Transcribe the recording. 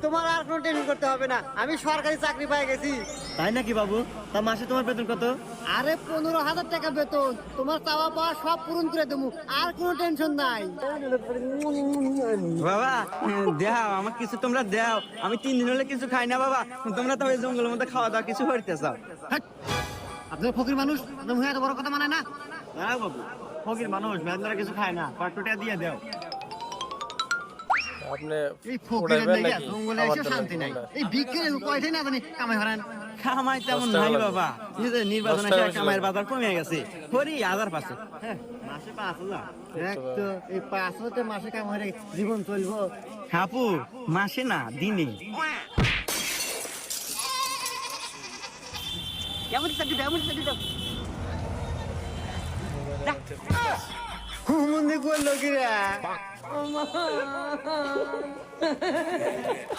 তোমার আর কোনো টেনশন করতে হবে না, আমি সরকারি চাকরি পেয়ে গেছি। তাই নাকি বাবু? তা মাসে তোমার বেতন কত? আরে 15,000 টাকা বেতন, তোমার চাওয়া পাওয়া সব পূরণ করে দেবো, আর কোনো টেনশন নাই। বাবা দেও আমার কিছু, তোমরা দেও। আমি 3 দিন হলে কিছু খাই না বাবা। তোমরা তো ওই জঙ্গলের মধ্যে খাওয়া দাওয়া কিছু করতে চাও। আপনার ফকির মানুষ, আপনার এত বড় কথা মানে না। না বাবু, ফকির মানুষ মেয়েরা কিছু খায় না, কয়েকটা টাকা দিয়ে দাও। আপনি এই ফকিরের উড়াইবেন লেগে নাকি? জঙ্গলে আমার এসে তো শান্তি নাই, লাগবে না। এই বিক্রি কয়টাই না জানি কামাই হারান। খামাই তেমন 10 টাকা নাই লাগবে। বাবা, নিজের নির্বাচনে 10 টাকা কামাইয়ের লাগবে। বাজার কমে গেছে। করি 1000 হ্যাঁ, মাসে 5,000। দেখ তো এই 500 মাসে কাম হয়ে জীবন চলবো। হাপু মাসে না দিনে। হুমন্দি করলো কি রে?